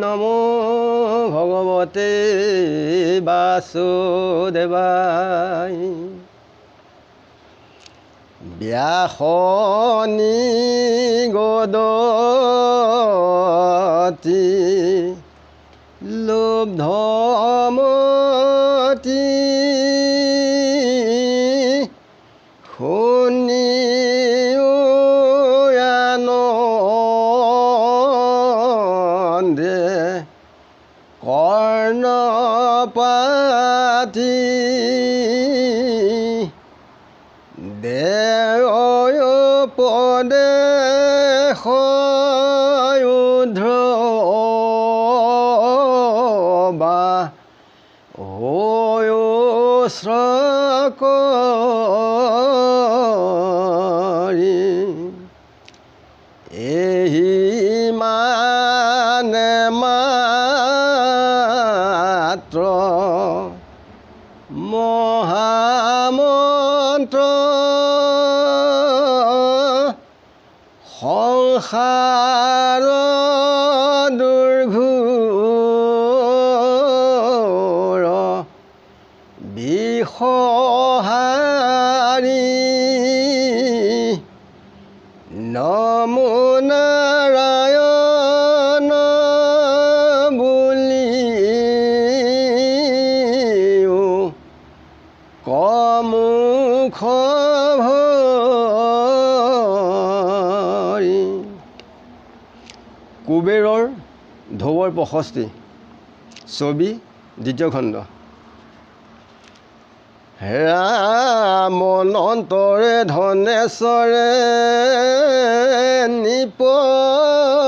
নমো ভগবতে বাসুদেবায়। ব্যাসনি গদতি লুব্ধমতি শুনিয়ানন্দে কৰ্ণপাতি দেয়োপদেশ বা শ্ৰকৰি এহি মানে মাত্ৰ মহামন্ত্ৰ সংসাৰ দুৰ্ঘোৰ বিষহাৰী নমো নাৰায়ণ বুলিও কমুখ ভৰি। কুবেৰৰ ঢৌৰ প্ৰশস্তি ছবি দ্বিতীয় খণ্ড। ৰামনন্তৰে ধনেশ্বৰে নিপতিক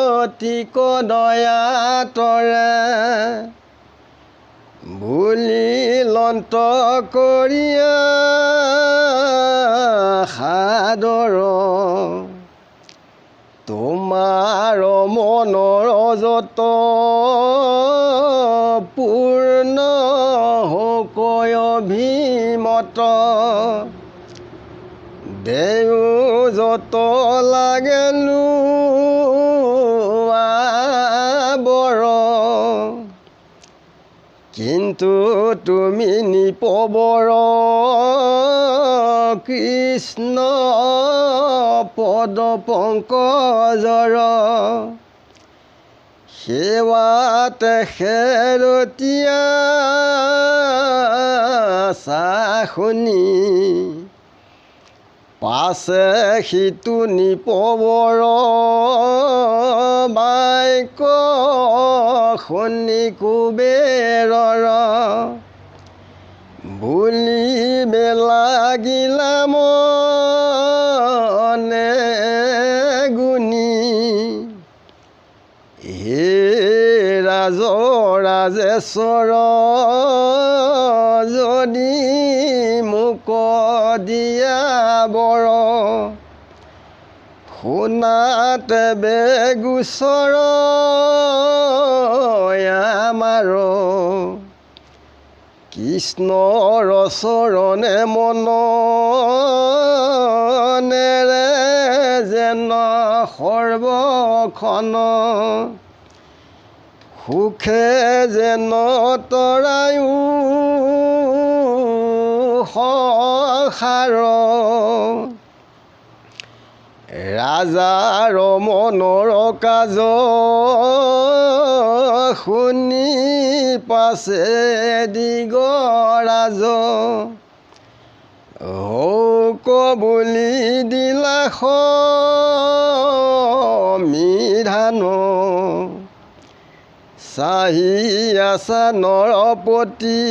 দয়াতৰে বুলি লন্ত কৰিয়া সাদৰ তোমাৰ মনৰ যত পূৰ্ণ হকয় অভিমত দেও যত লাগেলো আবৰ কিন্তু তুমি নিপবৰ কৃষ্ণ পদ পংকজৰ সেৱাতে খেৰতীয়া চাখনি পাছে সিটো নিপবৰ বাক্য শুনি কুবেৰৰ বুলিবে লাগিলা মনে গুণী হে ৰাজেশ্বৰ যদি মোক দিয়া বৰ শুনাতে বেগুচৰ আমাৰ কৃষ্ণৰ চৰণে মনেৰে যেন সৰ্বখন সুখে যেন তৰায়ো সংসাৰ ৰাজাৰ মনৰ কাজ শুনি পাছে দিগৰাজ হৌক বুলি দিলা সমিধান চাহি আছা নৰপতি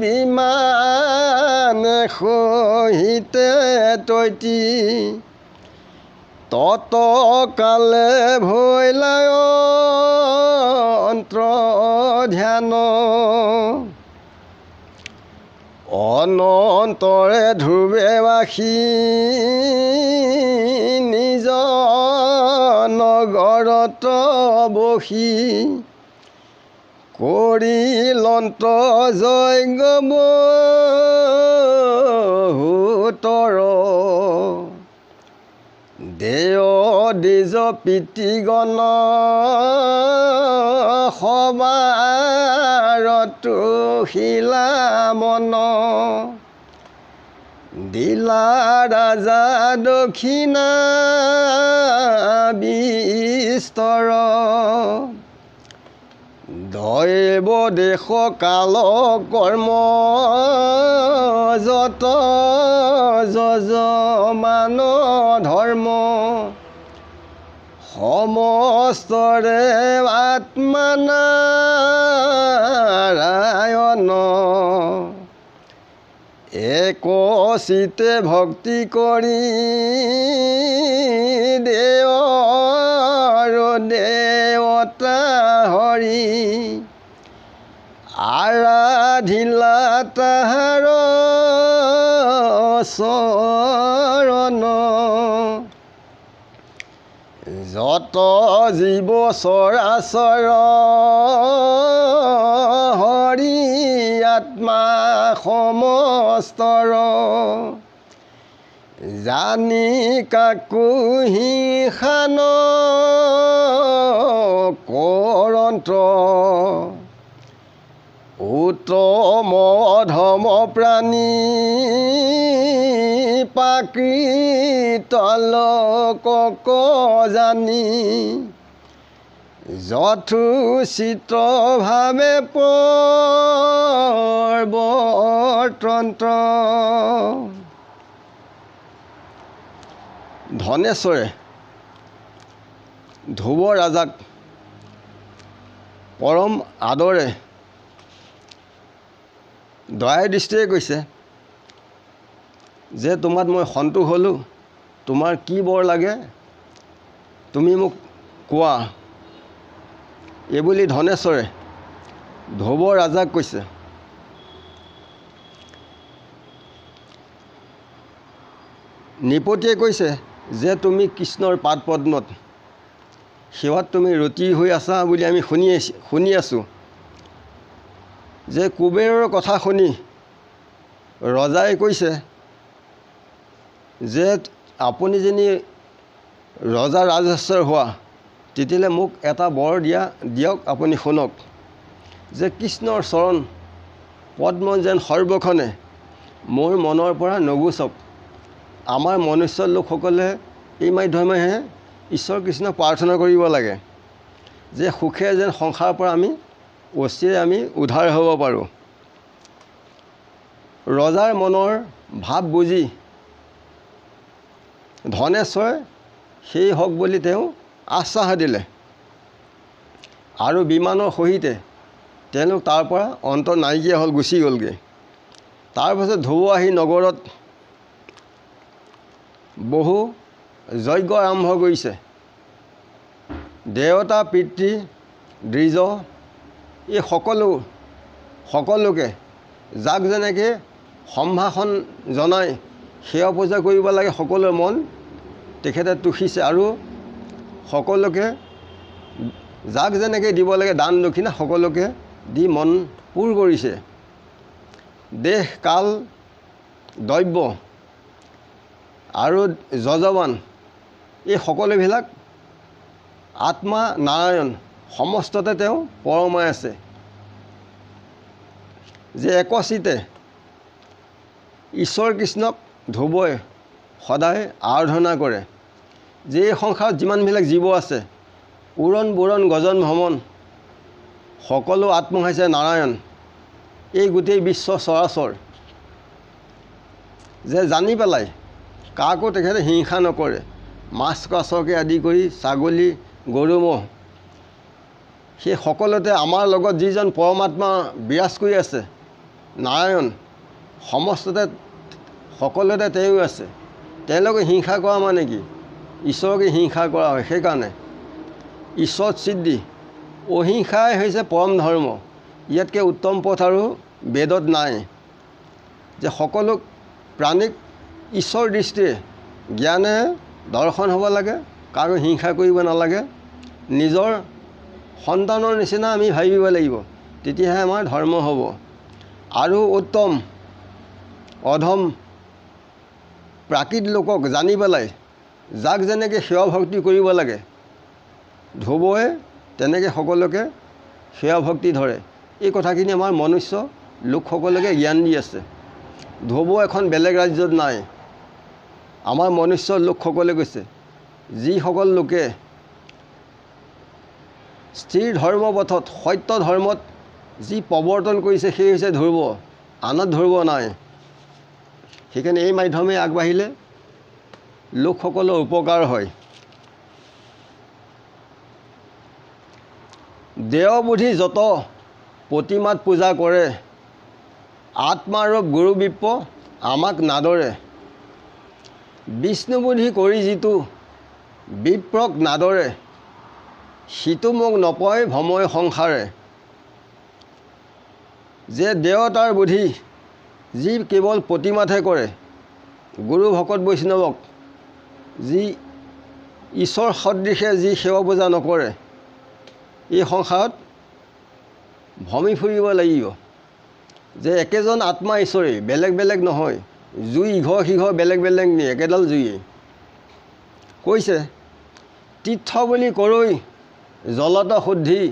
বিমান সহিতে তৈতি তত কালে ভৈলায় অন্ত্ৰ ধ্যান অনন্তৰে ধ্ৰুৱে বাসী নিজ নগৰত বসি কৰিলন্ত যজ্ঞ বহুতৰ দেয় দ্বিজ পিতৃগণ সবাৰতো শিলা মন দিলা ৰাজা দক্ষিণা বিস্তৰ দৈৱ দেশ কাল কৰ্ম যত যজমান ধৰ্ম সমস্তৰে আত্মনাৰায়ণ একচিতে ভক্তি কৰি দেৱৰ দেৱতা হৰি আৰাধিলা তাহাৰ চৰণ যত জীৱ চৰাচৰ হৰি আত্মা সমস্তৰ জানি কাকো হিংসা নকৰন্ত উত্তম অধম প্ৰাণী প্ৰাকৃত লোকক জানি যথোচিতভাৱে প্ৰবৰ্তন্ত ধনেশ্বৰে ধ্ৰুৱ ৰাজাক পৰম আদৰে দয়াৰ দৃষ্টিৰে কৈছে যে তোমাত মই সন্তোষ হ'লোঁ, তোমাৰ কি বৰ লাগে তুমি মোক কোৱা। এইবুলি ধনেশ্বৰে ধ্ৰুৱ ৰাজাক কৈছে। নৃপতিয়ে কৈছে যে তুমি কৃষ্ণৰ পাদ পদ্মত সেৱাত তুমি ৰতি হৈ আছা বুলি আমি শুনি আছোঁ। যে কুবেৰৰ কথা শুনি ৰজাই কৈছে যে আপুনি যেনি ৰজা ৰাজেশ্বৰ হোৱা তেতিয়াহ'লে মোক এটা বৰ দিয়ক আপুনি শুনক যে কৃষ্ণৰ চৰণ পদ্ম যেন সৰ্বক্ষণে মোৰ মনৰ পৰা নগুচক। আমাৰ মনুষ্য লোকসকলে এই মাধ্যমেহে ঈশ্বৰ কৃষ্ণক প্ৰাৰ্থনা কৰিব লাগে যে সুখে যেন সংসাৰৰ পৰা আমি অচিৰে আমি উদ্ধাৰ হ'ব পাৰোঁ। ৰজাৰ মনৰ ভাৱ বুজি ধনেশ্বৰে সেই হওক বুলি তেওঁ আশ্বাস দিলে আৰু বিমানৰ সহিতে তেওঁলোক তাৰ পৰা অন্ত নাইকিয়া হ'ল, গুচি গ'লগৈ। তাৰপাছত ধ্ৰুৱ আহি নগৰত বহু যজ্ঞ আৰম্ভ কৰিছে। দেৱতা পিতৃ দ্বিজ এই সকলোকে যাক যেনেকৈ সম্ভাষণ জনাই সেৱা পূজা কৰিব লাগে সকলোৰে মন তেখেতে তুষিছে আৰু সকলোকে যাক যেনেকৈ দিব লাগে দান দক্ষিণা সকলোকে দি মন পূৰ কৰিছে। দেশ কাল দৈৱ আৰু যজমান এই সকলোবিলাক আত্মা নাৰায়ণ সমস্ততে তেওঁ পৰমাই আছে। যে একচিতে ঈশ্বৰ কৃষ্ণক ধ্ৰুৱই সদায় আৰাধনা কৰে। যে এই সংসাৰত যিমানবিলাক জীৱ আছে উৰণ বুৰণ গজন ভ্ৰমণ সকলো আত্মা হৈছে নাৰায়ণ। এই গোটেই বিশ্ব চৰাচৰ যে জানি পেলাই কাকো তেখেতে হিংসা নকৰে। মাছ কাছকে আদি কৰি ছাগলী গৰু ম'হ সেই সকলোতে আমাৰ লগত যিজন পৰমাত্মা বিৰাজ কৰি আছে নাৰায়ণ সমস্ততে সকলোতে তেওঁ আছে। তেওঁলোকে হিংসা কৰা মানে কি? ঈশ্বৰকে হিংসা কৰা হয়। সেইকাৰণে ঈশ্বৰ সিদ্ধি অহিংসাই হৈছে পৰম ধৰ্ম। ইয়াতকৈ উত্তম পথ আৰু বেদত নাই। যে সকলো প্ৰাণীক ঈশ্বৰ দৃষ্টিৰে জ্ঞানে দৰ্শন হ'ব লাগে, কাৰো হিংসা কৰিব নালাগে। নিজৰ সন্তানৰ নিচিনা আমি ভাবিব লাগিব, তেতিয়াহে আমাৰ ধৰ্ম হ'ব। আৰু উত্তম অধম প্ৰাকৃত লোকক জানি পেলাই যাক যেনেকৈ সেৱা ভক্তি কৰিব লাগে ধ্ৰুৱই তেনেকৈ সকলোকে সেৱা ভক্তি ধৰে। এই কথাখিনি আমাৰ মনুষ্য লোকসকলকে জ্ঞান দি আছে। ধ্ৰুৱ এখন বেলেগ ৰাজ্যত নাই, আমাৰ মনুষ্য লোকসকলে কৈছে। যিসকল লোকে স্থিৰ ধৰ্মপথত সত্য ধৰ্মত যি প্ৰৱৰ্তন কৰিছে সেই হৈছে ধ্ৰুৱ, আনত ধ্ৰুৱ নাই। সেইকাৰণে এই মাধ্যমে আগবাঢ়িলে লোকসকলৰ উপকাৰ হয়। দেওবুধি যত প্ৰতিমাত পূজা কৰে, আত্মাৰূপ গুৰু বিপ্ৰ আমাক নাদৰে। বিষ্ণুবুধি কৰি যিটো বিপ্ৰক নাদৰে, সিটো মোক নপয় ভময় সংসাৰে। যে দেৱতাৰ বুধি যি কেৱল প্ৰতিমাতহে কৰে, গুৰু ভকত বৈষ্ণৱক যি ঈশ্বৰ সদৃশে যি সেৱা পূজা নকৰে, এই সংসাৰত ভমি ফুৰিব লাগিব। যে একেজন আত্মা ঈশ্বৰেই, বেলেগ বেলেগ নহয়। জুই ইঘৰ সিঘৰ বেলেগ বেলেগ নি একেডাল জুইয়েই। কৈছে তীৰ্থ বুলি কৰৈ জলত শুদ্ধি,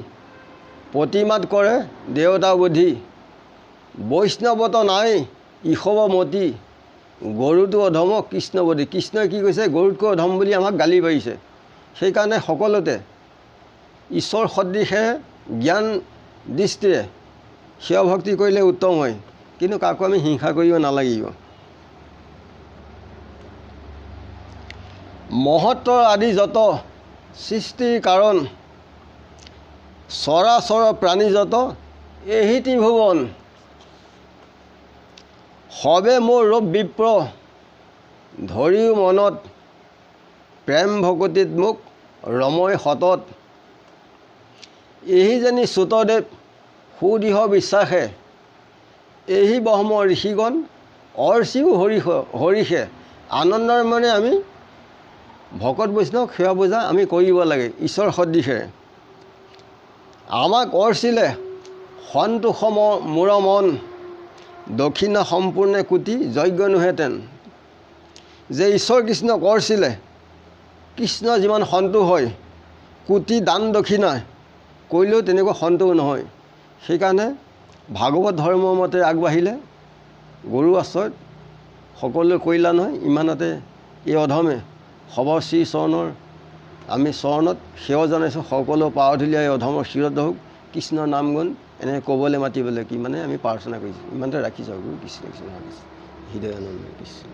প্ৰতিমাত কৰে দেৱতা বুদ্ধি। বৈষ্ণৱত নাই ঈশৱ মতি, গৰুটো অধম কৃষ্ণবধি। কৃষ্ণই কি কৈছে? গৰুতকৈ অধম বুলি আমাক গালি পাৰিছে। সেইকাৰণে সকলোতে ঈশ্বৰ সদৃশে জ্ঞান দৃষ্টিৰে সেৱা ভক্তি কৰিলে উত্তম হয়। কিন্তু কাকো আমি হিংসা কৰিব নালাগিব। মহত্বৰ আদি যত সৃষ্টিৰ কাৰণ, চৰাচৰ প্ৰাণী যত এহি ত্ৰিভুৱন। সবে মোৰ ৰূপ বিপ্ৰ, ধৰিও মনত প্ৰেম ভকতিত মোক ৰময় সতত। এহি যেনি চুতদেৱ সুদৃঢ় বিশ্বাসে, এহি ব্ৰহ্ম ঋষিগণ অৰ্চিও হৰিষে। আনন্দৰ মনে আমি ভকত বৈষ্ণৱ সেৱা পূজা আমি কৰিব লাগে ঈশ্বৰ সদৃশে। আমাক অৰ্চিলে সন্তোষ মোৰ মন, দক্ষিণা সম্পূৰ্ণ কোটি যজ্ঞ নোহেতেন। যে ঈশ্বৰ কৃষ্ণক অৰ্চিলে কৃষ্ণ যিমান সন্তোষ হয়, কোটি দান দক্ষিণা কৰিলেও তেনেকুৱা সন্তোষ নহয়। সেইকাৰণে ভাগৱত ধৰ্মৰ মতে আগবাঢ়িলে গুৰু আশ্ৰয়ত সকলোৱে কল্যাণ হয়। ইমানতে এই অধমে সবৰ শ্ৰী চৰণৰ আমি চৰণত সেৱা জনাইছোঁ। সকলো পাৱধূলিয়া এই অধমৰ শিৰত হওক কৃষ্ণৰ নাম গুণ এনেকৈ ক'বলৈ মাতিবলৈ কি মানে আমি প্ৰাৰ্থনা কৰিছোঁ। ইমানতে ৰাখিছোঁ। গুৰু কৃষ্ণ কৃষ্ণ হৃদয়ানন্দ কৃষ্ণ।